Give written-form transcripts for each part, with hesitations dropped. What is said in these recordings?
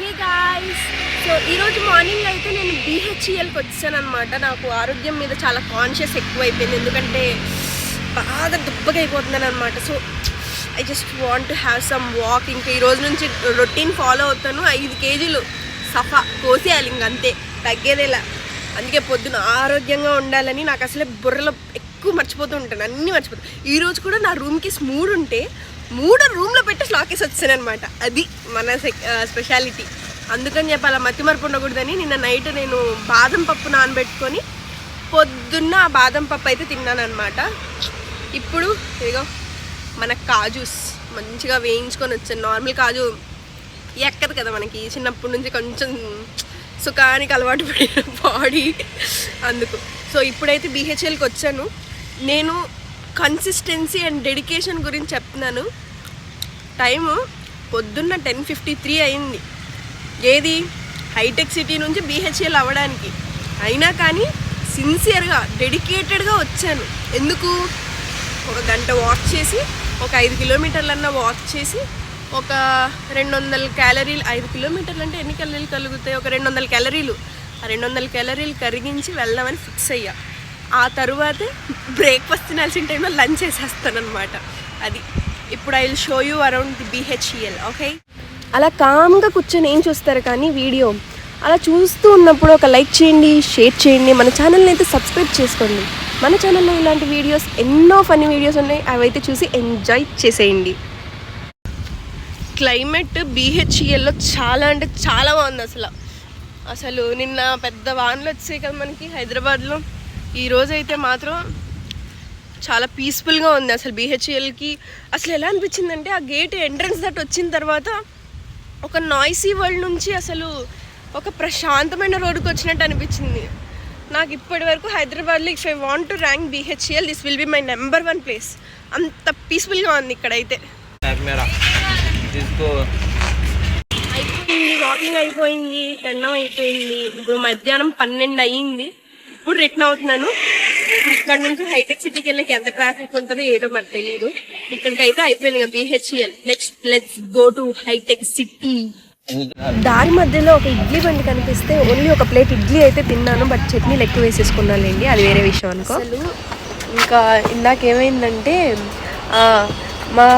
Hey guys, so ఈరోజు morning అయితే నేను BHELకి వచ్చాను అనమాట. నాకు ఆరోగ్యం మీద చాలా కాన్షియస్ ఎక్కువైపోయింది, ఎందుకంటే బాగా దుబ్బగా అయిపోతున్నాను అనమాట. So I just want to have some walk. ఇంకా ఈరోజు నుంచి రొటీన్ ఫాలో అవుతాను. 5 కేజీలు సఫా కోసేయాలి, ఇంకంతే, తగ్గేదేలా. అందుకే పొద్దున ఆరోగ్యంగా ఉండాలని నాకు అసలే బుర్రలో ఎక్కువ మర్చిపోతూ ఉంటాను, అన్నీ మర్చిపోతాను. ఈరోజు కూడా నా రూమ్కి స్మూడ్ ఉంటే 3 రూమ్లో పెట్టి లాకేసి వచ్చాను అనమాట. అది మన స్పెషాలిటీ. అందుకని చెప్పి అలా మతిమరుపు ఉండకూడదని నిన్న నైట్ నేను బాదం పప్పు నానబెట్టుకొని పొద్దున్న ఆ బాదం పప్పు అయితే తిన్నాను అనమాట. ఇప్పుడు ఇదిగో మన కాజూస్ మంచిగా వేయించుకొని వచ్చాను. నార్మల్ కాజు ఎక్కదు కదా మనకి, చిన్నప్పటి నుంచి కొంచెం సుఖానికి అలవాటు పడిన బాడీ, అందుకు. సో ఇప్పుడైతే BHELకి వచ్చాను. నేను కన్సిస్టెన్సీ అండ్ డెడికేషన్ గురించి చెప్తున్నాను. టైము పొద్దున్న 10:53 అయింది. ఏది హైటెక్ సిటీ నుంచి BHEL అవ్వడానికి. అయినా కానీ సిన్సియర్గా డెడికేటెడ్గా వచ్చాను. ఎందుకు? 1 గంట వాక్ చేసి, ఒక 5 కిలోమీటర్లన్నా వాక్ చేసి, ఒక 200 క్యాలరీలు. 5 కిలోమీటర్లు అంటే ఎన్ని క్యాలరీలు కలుగుతాయి? ఒక 200 క్యాలరీలు. ఆ 200 క్యాలరీలు కరిగించి వెళ్దామని ఫిక్స్ అయ్యా. ఆ తరువాతే బ్రేక్ఫాస్ట్ తినాల్సిన టైంలో లంచ్ చేసేస్తానమాట. అది ఇప్పుడు I will show you around the BHEL. Okay, అలా కామ్గా కూర్చొని ఏం చూస్తారు కానీ వీడియో అలా చూస్తూ ఉన్నప్పుడు ఒక లైక్ చేయండి, షేర్ చేయండి, మన ఛానల్ని అయితే సబ్స్క్రైబ్ చేసుకోండి. మన ఛానల్లో ఇలాంటి వీడియోస్ ఎన్నో ఫన్నీ వీడియోస్ ఉన్నాయి, అవైతే చూసి ఎంజాయ్ చేసేయండి. క్లైమేట్ BHELలో చాలా అంటే చాలా బాగుంది. అసలు నిన్న పెద్ద వానలు వచ్చాయి కదా మనకి హైదరాబాద్లో. ఈరోజు అయితే మాత్రం చాలా పీస్ఫుల్గా ఉంది. అసలు BHELకి అసలు ఎలా అనిపించిందంటే, ఆ గేట్ ఎంట్రన్స్ దట్ వచ్చిన తర్వాత ఒక నాయిసీ వరల్డ్ నుంచి అసలు ఒక ప్రశాంతమైన రోడ్డుకి వచ్చినట్టు అనిపించింది నాకు. ఇప్పటి వరకు హైదరాబాద్లో if I want to rank BHEL, this will be my number 1 place. అంత పీస్ఫుల్గా ఉంది ఇక్కడైతే. అయిపోయింది, వాకింగ్ అయిపోయింది, తినడం అయిపోయింది. ఇప్పుడు మధ్యాహ్నం 12 అయ్యింది. ఇప్పుడు రిటర్న్ అవుతున్నాను. ఇక్కడ నుంచి హైటెక్ సిటీకి వెళ్ళి ఎంత ట్రాఫిక్ ఉంటుందో ఏదో మరి తెలియదు. ఇక్కడికైతే అయిపోయింది కదా BHEL. Next let's go to హైటెక్ సిటీ. దారి మధ్యలో ఒక ఇడ్లీ బండి కనిపిస్తే ఓన్లీ ఒక ప్లేట్ ఇడ్లీ అయితే తిన్నాను, బట్ చట్నీలు ఎక్కువ వేసేసుకున్నానండి, అది వేరే విషయం అనుకో. అసలు ఇంకా ఇందాకేమైందంటే మా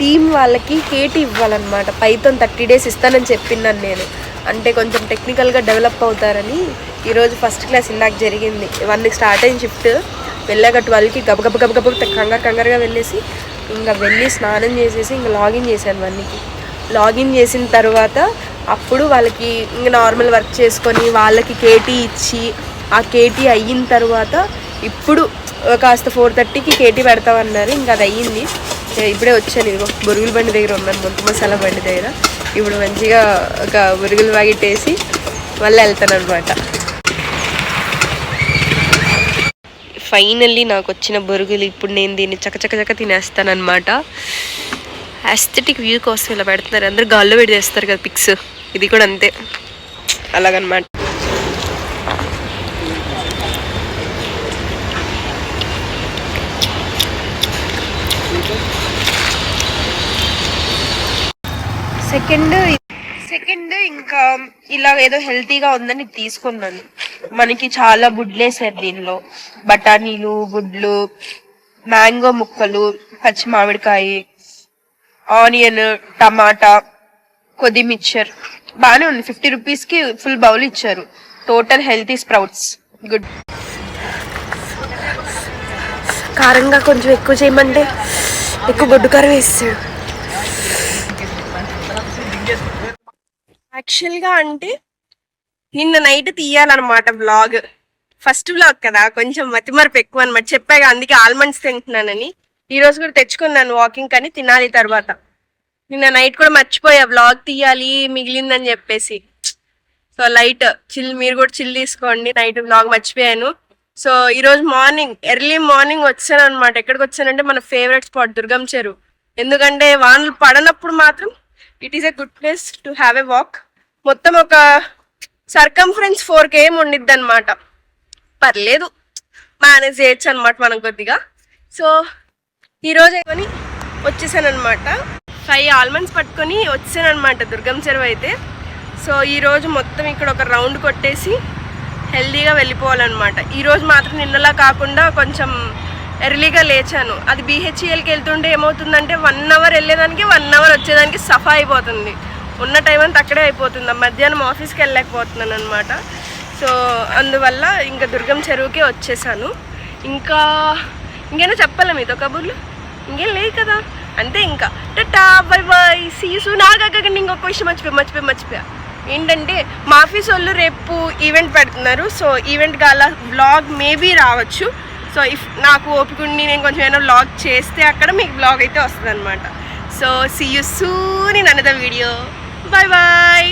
టీం వాళ్ళకి KT ఇవ్వాలన్నమాట. పైథాన్ 30 days ఇస్తానని చెప్పినాను నేను. అంటే కొంచెం టెక్నికల్గా డెవలప్ అవుతారని. ఈరోజు ఫస్ట్ క్లాస్ ఇందాక జరిగింది. 1కి స్టార్ట్ అయిన షిఫ్ట్. వెళ్ళాక 12కి గబగబ కంగారుగా వెళ్ళేసి ఇంకా వెళ్ళి స్నానం చేసేసి ఇంకా లాగిన్ చేశాను. 1కి లాగిన్ చేసిన తర్వాత అప్పుడు వాళ్ళకి ఇంకా నార్మల్ వర్క్ చేసుకొని వాళ్ళకి KT ఇచ్చి, ఆ KT అయిన తర్వాత ఇప్పుడు కాస్త 4:30కి KT పెడతామన్నారు. ఇంకా అది అయ్యింది. ఇప్పుడే వచ్చాను. ఇదిగో బొరుగుల బండి దగ్గర ఉన్నాను, ముంత మసాలా బండి దగ్గర. ఇప్పుడు మంచిగా ఒక బొరుగులు వాగిట్టేసి మళ్ళీ వెళ్తాను అనమాట. ఫైనల్లీ నాకు వచ్చిన బొరుగులు. ఇప్పుడు నేను దీన్ని చకచక తినేస్తానమాట. ఆస్థెటిక్ వ్యూ కోసం ఇలా పెడుతున్నారు, అందరూ గాల్లో పెట్టి చేస్తారు కదా పిక్స్. ఇది కూడా అంతే, అలాగనమాట. సెకండ్ ఇంకా ఇలా ఏదో హెల్తీగా ఉందని తీసుకున్నాను. మనకి చాలా గుడ్లు వేసారు దీనిలో. బఠానీలు, గుడ్లు, మ్యాంగో ముక్కలు, పచ్చి మామిడికాయ, ఆనియన్, టమాటా, కొద్ది మిక్చర్. బాగానే ఉంది. 50 రూపీస్కి ఫుల్ బౌల్ ఇచ్చారు. Total healthy sprouts. గుడ్. కారంగా కొంచెం ఎక్కువ చేయమంటే ఎక్కువ గొడ్డు కారం వేసాడు. యాక్చువల్గా అంటే నిన్న నైట్ తీయాలన్నమాట వ్లాగ్. ఫస్ట్ వ్లాగ్ కదా, కొంచెం మతిమరపు ఎక్కువ అనమాట. చెప్పాగా, అందుకే ఆల్మండ్స్ తింటున్నానని. ఈరోజు కూడా తెచ్చుకున్నాను వాకింగ్, కానీ తినాలి తర్వాత. నిన్న నైట్ కూడా మర్చిపోయా వ్లాగ్ తీయాలి మిగిలిందని చెప్పేసి. సో లైట్ చిల్, మీరు కూడా చిల్ తీసుకోండి. నైట్ వ్లాగ్ మర్చిపోయాను. సో ఈరోజు ఎర్లీ మార్నింగ్ వచ్చాను అనమాట. ఎక్కడికి వచ్చానంటే మన ఫేవరెట్ స్పాట్ దుర్గం చెరువు. ఎందుకంటే వానలు పడనప్పుడు మాత్రం it is a good place to have a walk. మొత్తం ఒక సర్కంఫరెన్స్ 4 km ఉండిద్ది అనమాట. పర్లేదు, మేనేజ్ చేయొచ్చు అనమాట మనం కొద్దిగా. సో ఈరోజు ఏమని వచ్చేసాను అనమాట. 5 ఆల్మండ్స్ పట్టుకొని వచ్చాను అనమాట దుర్గం చెరువు అయితే. సో ఈరోజు మొత్తం ఇక్కడ ఒక రౌండ్ కొట్టేసి హెల్దీగా వెళ్ళిపోవాలన్నమాట. ఈరోజు మాత్రం నిన్నలా కాకుండా కొంచెం ఎర్లీగా లేచాను. అది BHELకి వెళ్తుంటే ఏమవుతుందంటే 1 అవర్ వెళ్ళేదానికి 1 అవర్ వచ్చేదానికి సఫా అయిపోతుంది. ఉన్న టైం అంతా అక్కడే అయిపోతుంది. మధ్యాహ్నం ఆఫీస్కి వెళ్ళలేకపోతున్నాను అనమాట. సో అందువల్ల ఇంకా దుర్గం చెరువుకే వచ్చేసాను. ఇంకేనా చెప్పాలా మీతో కబుర్లు? ఇంకేం లేదు కదా, అంతే. ఇంకా tata bye bye see you soon. ఆగాకండి, ఇంకొక విషయం మర్చిపోయా. ఏంటంటే మా ఆఫీస్ వాళ్ళు రేపు ఈవెంట్ పెడుతున్నారు. సో ఈవెంట్ గాల వ్లాగ్ మేబీ రావచ్చు. సో ఇఫ్ నాకు ఓపికండి నేను కొంచెం ఏమైనా వ్లాగ్ చేస్తే అక్కడ మీకు వ్లాగ్ అయితే వస్తుంది అనమాట. So see you soon in another video. Bye bye.